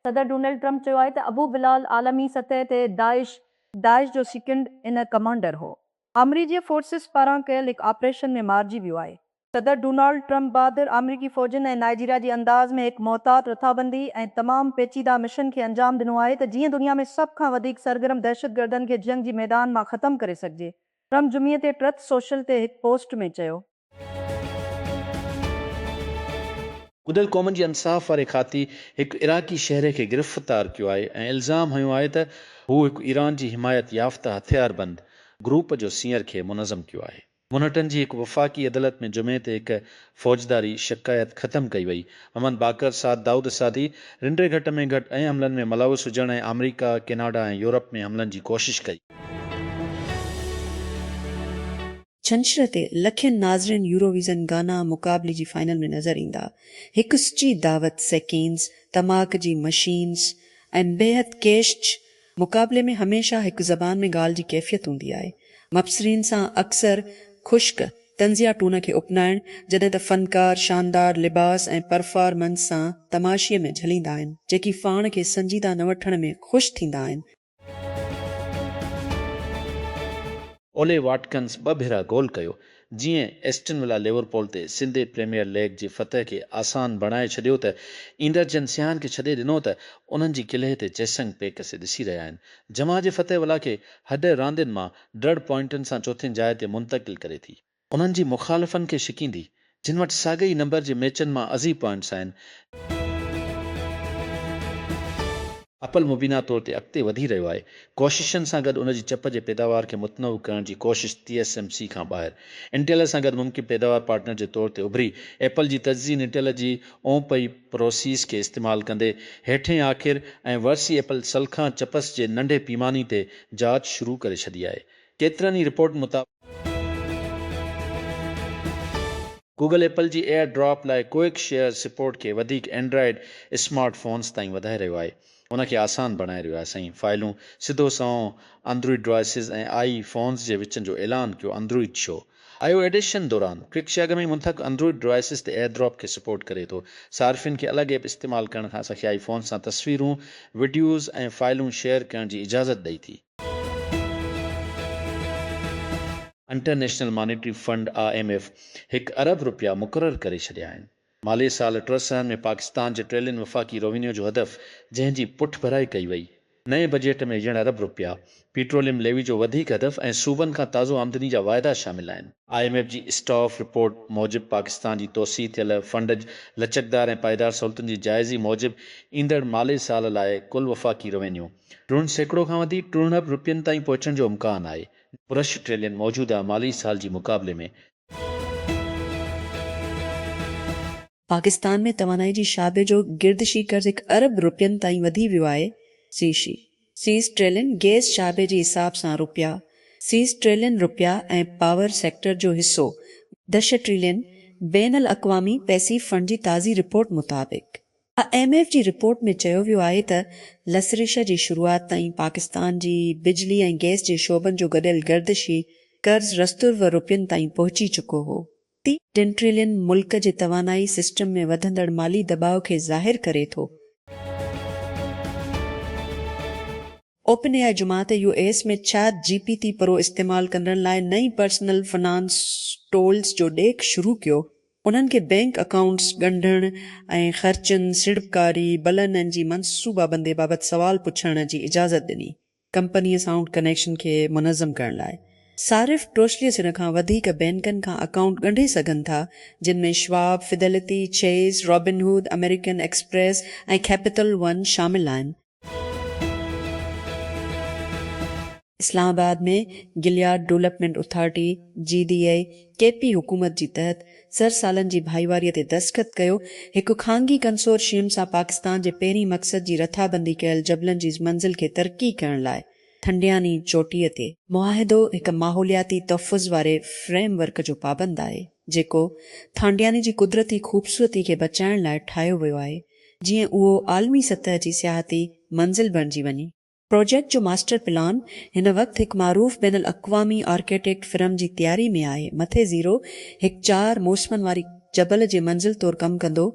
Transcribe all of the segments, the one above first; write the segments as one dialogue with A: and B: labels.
A: सदर Donald Trump चयो आहे त अबू बिलाल आलमी सतह ते दाइश जो सेकेंड इन कमांडर हो। अमरीकी फोर्सिस पारां कयल हिकु ऑपरेशन में मारिजी वियो आहे। सदर डोनाल्ड ट्रंप बहादुर अमरीकी फौजनि ऐं नाइजीरिया जी अंदाज़ में हिकु मोहतात रथाबंदी ऐं तमामु पेचीदा मिशन खे अंजाम ॾिनो आहे त जीअं दुनिया में सभ खां वधीक सरगर्म दहशतगर्दनि खे जंग जी मैदान मां ख़तमु करे सघिजे। ट्रंप जुमीअ ते ट्रथ सोशल ते हिकु पोस्ट में चयो,
B: कुदल क़ौमनि जी इंसाफ़ वारे खाती हिकु इराक़ी शहर खे गिरफ़्तार कयो आहे ऐं इल्ज़ाम हयो आहे त हू हिकु ईरान जी हिमायत याफ़्ता हथियारबंद ग्रुप जो सीयर खे मुनज़म कयो आहे। मुनटन जी हिकु वफ़ाक़ी अदालत में जुमे ते हिकु फ़ौजदारी शिकायत ख़तमु कई वई। मोहम्मद बाकर साद दाऊद सादी रिंडे घटि में घटि ऐं हमलनि में मुलविस हुजण ऐं अमरीका, कैनेडा ऐं यूरोप में हमलनि जी कोशिश कई।
C: छंछर ते लखनि नाज़रीन यूरोविज़न गाना मुक़ाबले जी फाइनल में नज़र ईंदा। हिकु सची दावत सेकेंड्स तमाक जी मशीन्स ऐं बेहद केश मुक़ाबले में हमेशा हिकु ज़बान में ॻाल्हि जी कैफ़ियत हूंदी आहे। मबसरीन सां अक्सर ख़ुश्क तंज़िया टून खे अपनाइण, जॾहिं त फ़नकार शानदार लिबास ऐं परफॉर्मेंस सां तमाशीअ में झलींदा आहिनि, जेकी पाण खे संजीदा न वठण में ख़ुशि थींदा आहिनि।
B: ओले वाटकन्स 2 भेरा गोल कयो। जीअं एस्टन विला लिवरपूल ते सिंधे प्रीमियर लीग जी फतह खे आसान बणाए छॾियो त ईंदड़ जंसियान खे छॾे ॾिनो त उन्हनि जी किले ते चेसंग पेकसे ॾिसी रहिया आहिनि। जमा जे फतह विला खे हद रांदियुनि मां ड्रड़ पॉइंटनि सां चौथी जाइ ते मुंतकिल करे थी। उन्हनि जी मुखालिफ़नि खे शिकींदी, जिन वटि साॻई नंबर जे मैचनि मां अज़ी पॉइंट्स आहिनि। अपल मुबीना तौर ते अॻिते वधी रहियो आहे। कोशिशनि सां गॾु उन जी चप जे पैदावार खे मुतनव करण जी कोशिश TSMC खां ॿाहिरि इंटेल सां गॾु मुमकिन पैदावार पार्टनर जे तौर ते उभरी एपल जी तज़ीन इंटेल जी ओपई प्रोसीस खे इस्तेमालु कंदे हेठें आख़िर ऐं वरसी एपल सलखां चपस जे नंढे पीमानी ते जांच शुरू करे छॾी आहे। केतिरनि ई रिपोर्ट मुताबिक़ गूगल एपल जी एयर ड्रॉप लाइ क्विक शेयर सपोर्ट खे वधीक एंड्रॉइड स्मार्टफोन्स ताईं वधाए रहियो आहे। उनखे आसान बणाए रहियो आहे। साईं फाइलूं सिधो संओं एंड्रॉइड डिवाइसिस ऐं आई फोन्स जे विच जो ऐलान कयो। एंड्रॉइड शो आयो एडिशन दौरान क्विक शेयर में मुंतक एंड्रॉइड डिवाइसिस ते एयर ड्रॉप खे सपोर्ट करे थो। सार्फिन खे अलॻि ऐप इस्तेमालु करण खां सखियाई फोन सां तस्वीरूं, वीडियोज़ ऐं फाइलूं शेयर करण जी इजाज़त ॾेई थी। इंटरनेशनल मॉनेटरी फंड IMF 1 अरब रुपया मुक़ररु करे छॾिया आहिनि। माली साल 3 साल में पाकिस्तान जे ट्रिलियन वफ़ाक़ी रेवेन्यू जो हदफ़, जंहिंजी पुठ भराई कई वई। नए बजट में 1 अरब रुपया पेट्रोलियम लेवी जो वधीक हदफ़ ऐं सूबनि खां ताज़ो आमदनी जा वाइदा शामिल आहिनि। IMF जी स्टाफ रिपोर्ट मूजिबि पाकिस्तान जी तोसी थियल फंड लचकदार ऐं पाइदार सहूलियतुनि जी जाइज़ी मूजिबि ईंदड़ माली साल लाइ कुल वफ़ाक़ी रेवेन्यू 3% खां वधी 3 अरब रुपयनि ताईं पहुचण जो इम्कान आहे। पुरश ट्रिलियन मौजूदा माली साल जी मुक़ाबले में।
C: पाकिस्तान में तवानाई जी शाबे जो गिरदशी कर्ज़ 1 अरब रुपयनि ताईं वधी वियो आहे। 30 ट्रिलियन गैस शाबे जे हिसाब सां रुपया, 30 ट्रिलियन रुपया ऐं पावर सेक्टर जो हिसो 10 ट्रिलियन बैन अल-अक़वामी पैसिव फंड जी ताज़ी रिपोर्ट मुताबिक़। IMF जी रिपोर्ट में चयो वियो आहे त लसरिश जी शुरूआति ताईं पाकिस्तान जी बिजली ऐं गैस जे शोबनि जो गॾियल गर्दिशी कर्ज़ रस्तुर रुपयनि ताईं पहुची चुको हो। 3 ट्रिलियन मुल्क जे तवानाई सिस्टम में वधंदड़ माली दबाव खे ज़ाहिर करे थो। ओपन एआई जुमात US में चैट GPT प्रो इस्तेमालु करण लाइ नई पर्सनल फाइनेंस टूल्स जो ॾेख शुरू कयो। उन्हनि खे बैंक अकाउंट्स ॻंढण ऐं ख़र्चनि, सिड़पकारी, बलननि जी मनसूबाबंदी बाबति सवाल पुछण जी इजाज़त ॾिनी। कंपनीअ साउंड कनेक्शन खे मुनज़म करण लाइ सारिफ़ टोशलीअ खां वधीक बैंकनि खां अकाउंट ॻंढे सघनि था, जिन में Schwab, Fidelity, Chase, Robinhood, American Express ऐं कैपिटल वन शामिल आहिनि। इस्लामाबाद में Galiyat development authority GDA KP हुकूमत जी तहत सरसालनि जी भाईवारीअ ते दस्तख़त कयो। हिकु ख़ानगी कंसोर्शियम सां पाकिस्तान जे पहिरीं मक़सद जी रथाबंदी कयल जबलनि जी मंज़िल खे तरक़ी करण लाइ थंडियानी चोटीअ ते मुआहिदो हिकु माहौलियाती तहफ़ुज़ वारे फ्रेमवर्क जो पाबंद आहे, जेको थांडियानी जी कुदरती ख़ूबसूरती खे बचाइण लाइ ठाहियो वियो आहे, जीअं उहो आलमी सतह जी सियाहती मंज़िल बणिजी वञे। प्रोजेक्ट जो मास्टर प्लान हिन वक़्तु हिकु मारूफ़ बैन अल-अक़वामी आर्किटेक्ट फिर्म जी तयारी में आहे। मथे ज़ीरो हिकु 4 मौसमनि वारी जबल जे मंज़िल तौरु कमु कंदो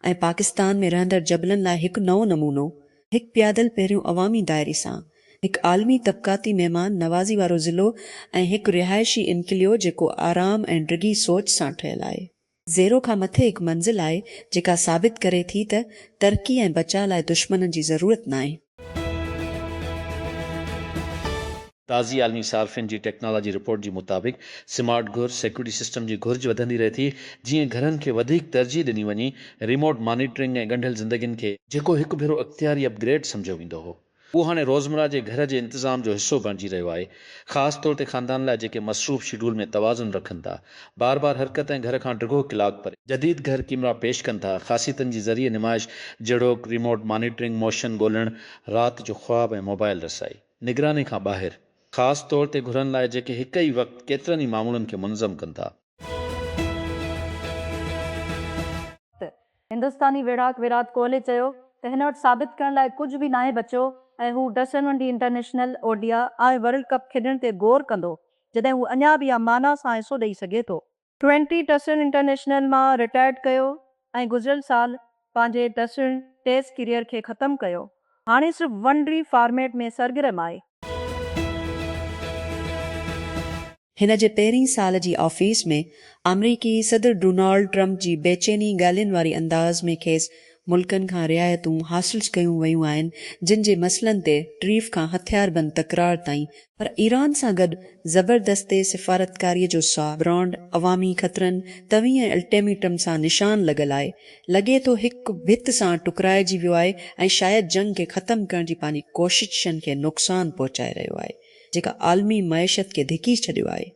C: ऐं पाकिस्तान में रहंदड़ जबलनि लाइ हिकु नओं नमूनो हिकु प्यादल पहिरियों अवामी दायरे सां, हिकु आलमी तबक़ाती महिमान नवाज़ी वारो ज़िलो ऐं हिकु रिहाइशी इनकिलियो जेको आराम ऐं डिघी सोच सां ठहियलु आहे। ज़ेरो खां मथे हिकु मंज़िल आहे जेका साबित करे थी त तरक़ी ऐं बचाव लाइ दुश्मन जी ज़रूरत न आहे।
B: ताज़ी आलमी सार्फिन जी टेक्नोलॉजी रिपोर्ट जे मुताबिक़ स्मार्ट घुर सिक्योरिटी सिस्टम जी घुर्ज वधंदी रहे थी, जीअं घरनि खे वधीक तरजीह ॾिनी वञे रिमोट मॉनिटरिंग ऐं ॻंढियल ज़िंदगियुनि खे जेको हिकु भेरो अख़्तियारी अपग्रेड सम्झो वेंदो हो, उहो हाणे रोज़मर्रा जे घर जे इंतज़ाम जो हिसो बणिजी रहियो आहे। ख़ासि तौर ते ख़ानदान लाइ जेके मसरूफ़ शेड्यूल में तवाज़ुन रखनि था, बार बार हरकत ऐं घर खां डिघो कलाक परे जदीद घर कीमरा पेश कनि था। ख़ासियतनि जी ज़रिए नुमाइश जहिड़ोक रिमोट मॉनिटरिंग, मोशन ॻोल्हणु, राति जो ख़्वाब ऐं मोबाइल रसाई, निगरानी खां ॿाहिरि, ख़ासि तौर ते घुरनि लाइ जेके हिक ई वक़्तु केतिरनि ई मामलनि खे मुनज़म कनि था।
A: हिंदुस्तानी विराट विराट कोहली चयो त हिन वटि साबित करण लाइ कुझु बि नाहे बचियो ऐं हू टी इंटरनेशनल ओडिया ऐं वर्ल्ड कप खेॾण ते गौर कंदो जॾहिं हू अञा बि माना सां हिसो ॾेई सघे थो। 20 टेस्ट इंटरनेशनल मां रिटायर्ड कयो ऐं गुज़िरियल साल पंहिंजे टेस्ट करियर खे ख़तमु कयो। हाणे सिर्फ़ु वन डे फॉर्मेट में सरगर्म आहे।
C: हिन जे पहिरीं साल जी ऑफिस में अमरीकी सदर डोनाल्ड ट्रंप जी बेचैनी ॻाल्हियुनि वारी अंदाज़ में खेसि मुल्कनि खां रिआयतूं हासिल कयूं वयूं आहिनि, जिन जे मसइलनि ते ट्रीफ खां हथियारबंद तकरार ताईं, पर ईरान सां गॾु ज़बरदस्ती सिफ़ारतकारीअ जो ब्रॉन्ड अवामी ख़तरनि तवीह अल्टीमेटम सां निशान लॻल आहे। लॻे थो हिकु भित सां टुकराइजी वियो आहे ऐं शायदि जंग खे ख़तमु करण जी पंहिंजी कोशिशनि खे नुक़सान पहुचाए रहियो आहे, जेका आलमी मईशत खे धिकी छॾियो आहे।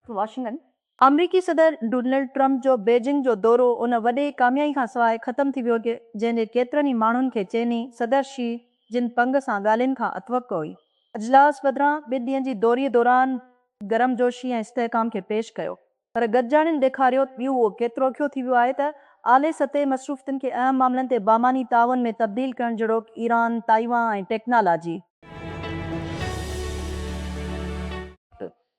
A: वाशिंगटन अमरीकी सदर डोनाल्ड ट्रंप जो बीजिंग जो दौरो उन वॾे कामयाबी खां सवाइ ख़तमु थी वियो जंहिंजे केतिरनि ई माण्हुनि खे चइनी सदर शी जिनपिंग सां ॻाल्हियुनि खां अतवक़ हुई। अजलास बदिरां 2 ॾींहनि जी दौरीअ दौरान गरमजोशी ऐं इस्तेहकाम खे पेश कयो, पर गॾिजाणियुनि ॾेखारियो त उहो केतिरो ख़ियो थी वियो आहे त आले सतह मसरूफ़ियतुनि खे अहम मामलनि ते बामानी ताउन में तब्दील करण जहिड़ो ईरान, ताइवान ऐं टेक्नोलॉजी।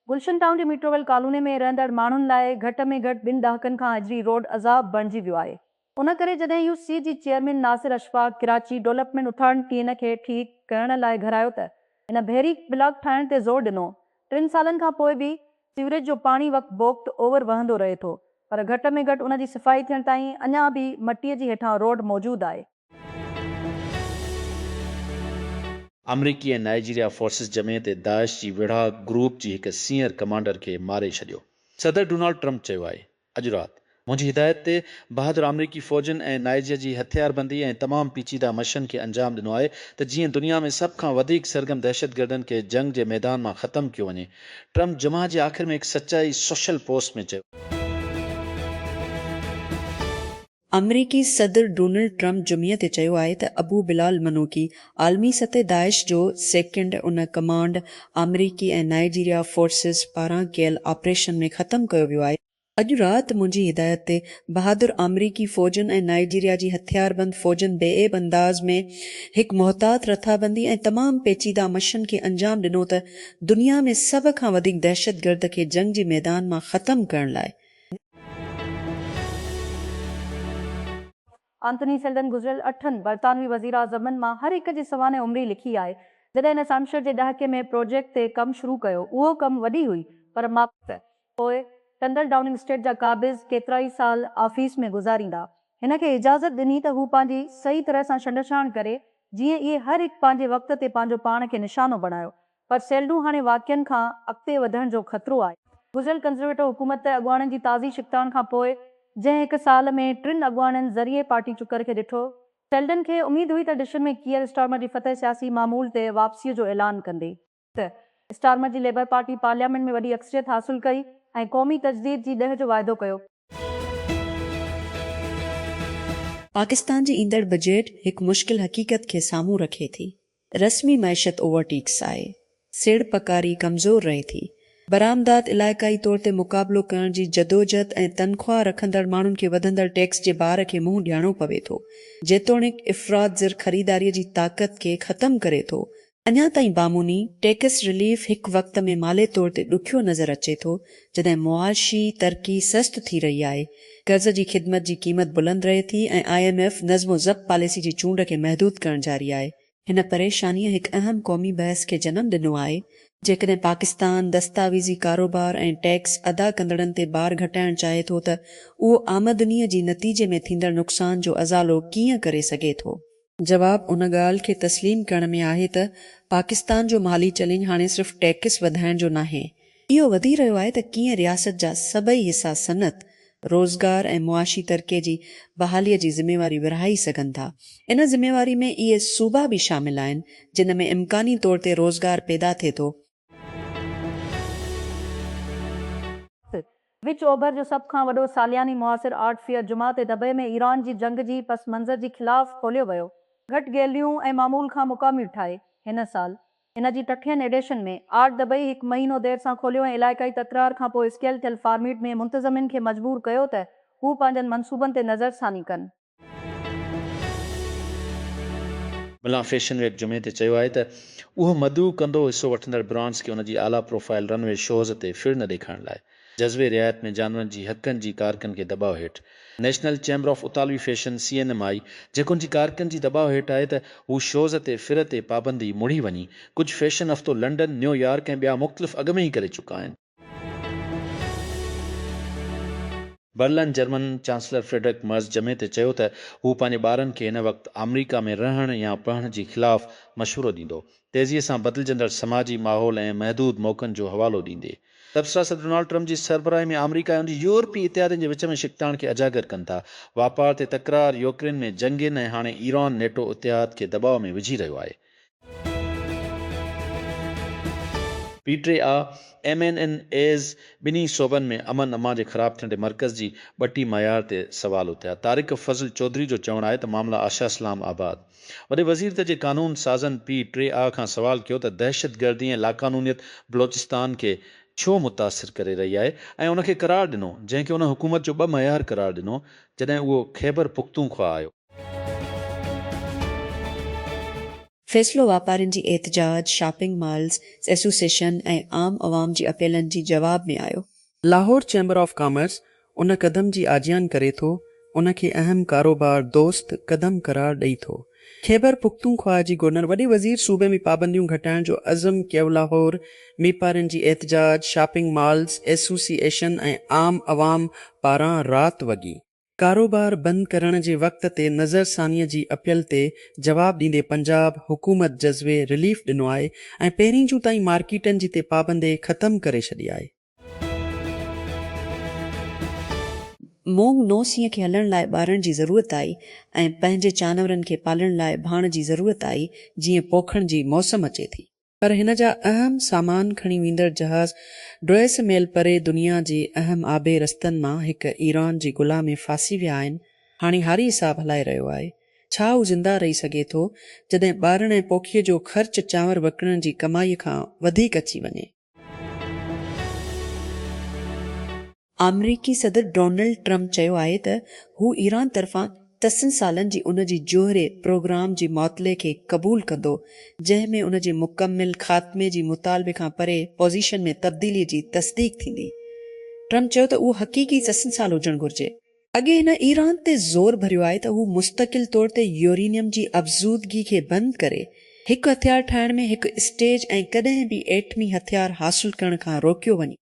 A: गुलशन टाउन जे मीट्रोवेल कॉलोनी में रहंदड़ माण्हुनि लाइ घटि में घटि 2 ॾहाकनि खां अजरी रोड अज़ाब बणिजी वियो आहे। उन करे जॾहिं यूसी जी chairman Nasir Ashfaq Karachi development authority इन खे ठीकु करण लाइ घुरायो त इन भेरी ब्लॉक ठाहिण ते ज़ोर ॾिनो। 3 सालनि खां पोइ बि सीवरेज जो पाणी वक़्तु वक़्तु ओवर वहंदो रहे थो, पर घटि में घटि उन जी सफ़ाई थियण ताईं अञा बि मटीअ जे हेठां रोड मौजूदु आहे।
B: अमरीकी ऐं नाइजीरिया फोर्सिस जमेत ए दाइश जी विढ़ा ग्रुप जी हिकु सीनियर कमांडर खे मारे छॾियो। सदर डोनाल्ड ट्रंप चयो आहे, अॼु राति मुंहिंजी हिदायत ते बहादुर अमरीकी फ़ौजनि ऐं नाइजीरिया जी हथियारबंदी ऐं तमामु पेचीदा मिशन खे अंजाम ॾिनो आहे त जीअं दुनिया में सभ खां वधीक सरगर्म दहशतगर्दनि खे जंग जे मैदान मां ख़तमु कयो वञे। ट्रंप जुमा जे आख़िर में हिकु सचाई सोशल पोस्ट में चयो।
C: अमरीकी सदर डोनाल्ड ट्रंप जुमीअ ते चयो आहे त अबू बिलाल मनूकी आलमी सतह दाइश जो सेकेंड उन कमांड अमरीकी ऐं नाइजीरिया फोर्सिस पारां कयल ऑपरेशन में ख़तमु कयो वियो आहे। अॼु राति मुंहिंजी हिदायत ते बहादुर अमरीकी फ़ौजनि ऐं नाइजीरिया जी हथियारबंद फ़ौजनि बेएब अंदाज़ में हिकु मुहतात रथाबंदी ऐं तमामु पेचीदा मिशन खे अंजाम ॾिनो त दुनिया में सभ खां वधीक दहशतगर्द खे जंग जे मैदान मां ख़तमु करण लाइ।
A: आंथनी सेल्डन गुज़िरियल 8 बरतानवी वज़ीर आज़मनि मां हर हिक जी सवाने उमिरि लिखी आहे। जॾहिं हिन हैम्पशायर जे ॾहाके में प्रोजेक्ट ते कमु शुरू कयो, उहो कमु वॾी हुई, पर मां पोइ टंडल डाउनिंग स्टेट जा क़ाबिज़ केतिरा ई साल ऑफिस में गुज़ारींदा। हिन खे इजाज़त ॾिनी त हू पंहिंजी सही तरह सां छंडछाण करे, जीअं इहे हर हिकु पंहिंजे वक़्त ते पंहिंजो पाण खे निशानो बणायो। पर सेल्डू हाणे वाक़िअनि खां अॻिते वधण जो ख़तरो आहे। गुज़िरियल कंज़र्वेटिव हुकूमत अॻुवाणनि जी ताज़ी शिकतान खां पोइ जंहिं हिकु साल में 3 अॻुवाणनि ज़रिए पार्टी चुकर खे ॾिठो, सेल्डन खे उमेद हुई त डिशन में कीयर स्टार्मर जी फतह सियासी मामूल ते वापसीअ जो ऐलान कंदी। त स्टार्मर जी लेबर पार्टी पार्लियामेंट में वॾी अक्सरियत हासिल कई ऐं क़ौमी तजदीद जी ॾह जो वाइदो कयो।
C: पाकिस्तान जी ईंदड़ बजट हिकु मुश्किल हक़ीक़त खे साम्हूं रखे थी। रस्मी मैशत ओवरटेक्स आहे, सेड़ पकारी कमज़ोर रहे थी, बरामदात इलाइक़ाई तौर ते मुक़ाबिलो करण जी जदोजहद ऐं तनख़्वाह रखंदड़ माण्हुनि खे वधंदड़ टैक्स जे बार खे मुंहुं ॾियणो पवे थो, जेतोणीकि इफ़रात ज़र ख़रीदारीअ जी ताक़त खे ख़तमु करे थो। अञा ताईं बामूनी टैक्स रिलीफ हिकु वक़्त में माले तौर ते ॾुखियो नज़र अचे थो जॾहिं मुआशी तरक़ी सस्त थी रही आहे, कर्ज़ जी ख़िदमत जी क़ीमत बुलंद रहे थी ऐं IMF नज़्मो ज़ब्त पॉलिसी जी चूंड खे महदूद करणु जारी आहे। हिन परेशानीअ हिकु अहम क़ौमी बहस खे जनमु ॾिनो आहे। जेकॾहिं पाकिस्तान दस्तावेज़ी कारोबार ऐं टैक्स अदा कंदड़नि ते बार घटाइणु चाहे थो त उहो आमदनीअ जी नतीजे में थींदड़ नुक़सान जो अज़ालो कीअं करे सघे थो? जवाबु उन ॻाल्हि खे तस्लीम करण में आहे त पाकिस्तान जो माली चैलेंज हाणे सिर्फ़ टैक्स वधाइण जो नाहे। इहो वधी रहियो आहे त कीअं रियासत जा सभई हिसा सनत, रोज़गार ऐं मुआशी तरक़े जी बहालीअ जी ज़िमेवारी विरहाई सघनि था। इन ज़िमेवारी में इहे सूबा बि शामिल आहिनि जिन में इम्कानी तौर ते रोज़गार पैदा थिए थो।
A: विच ओभर जो सभ खां वॾो सालियानी मुआसिर आर्ट फेयर जुमा ते दबे में ईरान जी जंग जी पस मंज़र जी ख़िलाफ़ खोलियो वियो। घटि गैलियूं ऐं मामूल खां मुकामी ठाहे हिन साल इन जी 60वीं एडिशन में आर्ट दबई हिकु महीनो देर सां खोलियो ऐं इलाइक़ाई तकरार खां पोइ स्केल थियल फॉर्मेट में मुंतज़मिन खे मजबूर कयो त हू पंहिंजनि मनसूबनि ते नज़रसानी कनि।
B: मिलान फैशन वीक जुमे ते चयो आहे त उहो मदऊ कंदो हिसो वठंदड़ ब्रांड्स खे उन जी आला प्रोफाइल रनवे शोज़ ते फिर न ॾेखारण लाइ जज़्बे रिआयत में जानवरनि जी हक़नि जी कारकनि खे दॿाउ हेठि नेशनल चैम्बर ऑफ उतालवी फैशन CNMI जेको उन जी कारकनि जी दॿाउ हेठि आहे त हू शोज़ ते फिर ते पाबंदी मुड़ी वञी कुझु फैशन हफ़्तो लंडन, न्यूयॉर्क ऐं ॿिया मुख़्तलिफ़ अॻ में ई करे चुका आहिनि। बर्लिन जर्मन चांसलर फ्रेडरिक मर्ज़ जमे ते चयो त हू पंहिंजे ॿारनि खे हिन वक़्तु अमरीका में रहण या पढ़ण जी ख़िलाफ़ मशवरो ॾींदो, तेज़ीअ सां बदिलजंदड़ समाजी माहौल ऐं महदूद मौक़नि जो हवालो ॾींदे। तबसरा सदर डोनाल्ड ट्रम्प जी सरबराही में अमरीका ऐं उन जी यूरोपी इतिहादनि जे विच में शिकताण खे अजागर कनि था। वापार ते तकरार, यूक्रेन में जंगियुनि ऐं हाणे ईरान नेटो इतिहाद खे दॿाउ में विझी रहियो आहे। P3A MNNAs ॿिन्ही सूबनि में अमन अमा जे ख़राब थियण ते मर्कज़ जी ॿटी मयार ते सवाल उथिया। तारिक फज़ल चौधरी जो चवणु आहे त मामला आशा इस्लाम आबाद। वॾे वज़ीर त जे कानून साज़न P3A खां सवाल कयो त दहशतगर्दी ऐं लाक़ानूनियत बलोचिस्तान खे छो मुतासिर करे रही आहे ऐं उनखे करार ॾिनो जंहिंखे उन हुकूमत जो 2 मयार करार ॾिनो जॾहिं उहो ख़ैबर पुख्तूनख्वा आयो।
C: फ़ैसिलो वापारियुनि जी एहतजाज, शॉपिंग मॉल्स एसोसिएशन ऐं आम अवाम जी अपीलनि जी जवाब में आयो। लाहौर चैम्बर ऑफ कॉमर्स उन कदम जी आजियान करे थो, उन खे अहम कारोबार दोस्त कदम करार ॾेई थो। ख़ैबर पुख्तूनख्वा जी गवर्नर वॾे वज़ीर सूबे में पाबंदियूं घटाइण जो अज़म कयो। लाहौर वापारियुनि जी एहतजाज, शॉपिंग मॉल्स एसोसिएशन ऐं आम अवाम पारां राति वॻी कारोबार बंदि करण जे वक़्त ते नज़रसानीअ जी अपील ते जवाब ॾींदे पंजाब हुकूमत जज़्बे रिलीफ ॾिनो आहे ऐं पहिरीं जूं ताईं मार्केटनि जी ते पाबंदी ख़तमु करे छॾी आहे। मोंग नोसीअ खे हलण लाइ ॿारनि जी ज़रूरत आई ऐं पंहिंजे जानवरनि खे पालण लाइ भाण जी ज़रूरत आई जीअं पोखण जी मौसम अचे थी। पर हिन जा अहम सामान खणी वेंदड़ जहाज़ ड्रेस मेल परे दुनिया जे अहम आबे रस्तनि मां हिकु ईरान जी गुलाम में फासी विया आहिनि। हाणे हारी हिसाब हलाए रहियो आहे। छा हू ज़िंदा रही सघे थो जॾहिं ॿारनि ऐं पोखीअ जो ख़र्च चांवर वकिणण जी कमाईअ खां वधीक अची वञे? अमरीकी सदर डोनाल्ड ट्रम्प चयो आहे त हू ईरान तरफ़ां 10 सालनि जी उन जी जोहरे प्रोग्राम जी मुअतले खे क़बूल कंदो जंहिं में उन जे मुकमिल ख़ात्मे जी मुतालबे खां परे पोज़ीशन में तब्दीली जी तस्दीक थींदी। ट्रम्प चयो त उहो हक़ीक़ी 10 साल हुजणु घुर्जे। अॻे हिन ईरान ते ज़ोर भरियो आहे त हू मुस्तक़िल तौर ते यूरेनियम जी अफ़ज़ूदगी खे बंदि करे हिकु हथियार ठाहिण में हिकु स्टेज ऐं कॾहिं बि एटमी हथियार हासिल करण खां रोकियो वञे।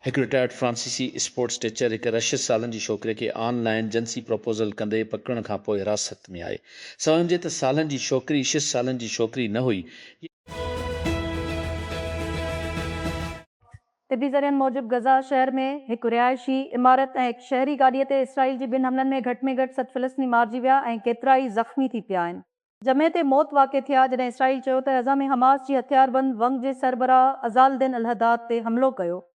B: हिकु रिटायर्ड फ्रांसीसी स्पोर्ट्स टीचर हिकु 26 सालनि जी छोकिरे खे ऑनलाइन जिंसी प्रपोज़ल कंदे पकड़ण खां पोइ हिरासत में आहे। सम्झे त सालनि जी छोकिरी 6 सालनि जी छोकिरी न हुई।
A: तिबी ज़रियनि मूजिब गज़ा शहर में हिकु रिहायशी इमारत ऐं हिकु शहरी गाॾीअ ते इसराइल जी 2 हमलनि में घटि 7 फ़िलिस्तीनी मारिजी विया ऐं केतिरा ई ज़ख़्मी थी पिया आहिनि। जमे ते मौत वाक़िअ थिया जॾहिं इसराइल चयो त अज़ाम हमास जी हथियारबंद वंग जे सरबराह अज़ालुद्दीन अल-हद्दाद ते हमिलो कयो।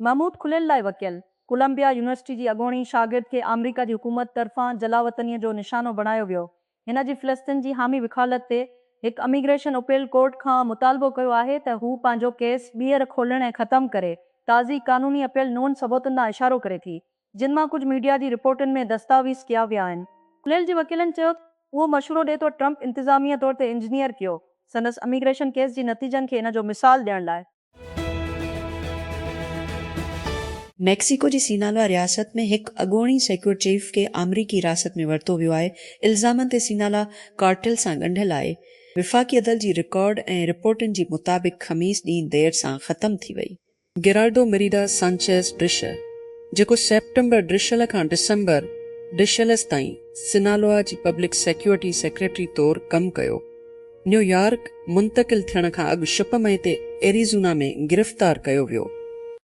A: महमूद खुलियल लाइ वकियल कोलंबिया यूनिवर्सिटी जी अॻूणी शागिर्द खे अमरीका जी हुकूमत तरफ़ां जलावतनीअ जो निशानो बणायो वियो। हिन जी फ़िलिस्तीन जी हामी विखालत ते हिकु इमिग्रेशन अपील कोर्ट खां मुतालबो कयो आहे त हू पंहिंजो केस ॿीहर खोलण ऐं ख़तमु करे ताज़ी कानूनी अपील नून सबूतनि ॾांहुं इशारो करे थी। जिन मां कुझु मीडिया जी रिपोर्टुनि में दस्तावेज़ कया विया आहिनि। कुलेल जे वकीलनि चयो उहो मशवरो ॾिए थो ट्रंप इंतिज़ामिया तौर ते इंजीनियर कयो संदसि इमिग्रेशन केस जी नतीजनि खे इन जो मिसाल ॾियण लाइ।
C: मैक्सिको जी सिनालोआ रियासत में हिकु अॻोणी सिक्योर चीफ खे अमरीकी हिरासत में वरितो वियो आहे। इल्ज़ामनि ते सिनाला कार्टेल सां ॻंढियल आहे। विफ़ाक़ी अदल जी रिकॉर्ड ऐं रिपोर्टुनि जी मुताबिक़ ख़मीस ॾींहुं देर सां ख़तमु थी वई। गिराल्डो मिरीडा सांचेज़ ड्रिशर, जेको सेप्टेम्बर ड्रिशल खां डिसंबर डिशलस ताईं सिनालोआ जी पब्लिक सिक्योरिटी सेक्रेटरी तौरु कमु कयो, न्यूयॉर्क मुंतक़िल थियण खां अॻु 6 मई ते एरिज़ोना में गिरफ़्तार कयो वियो।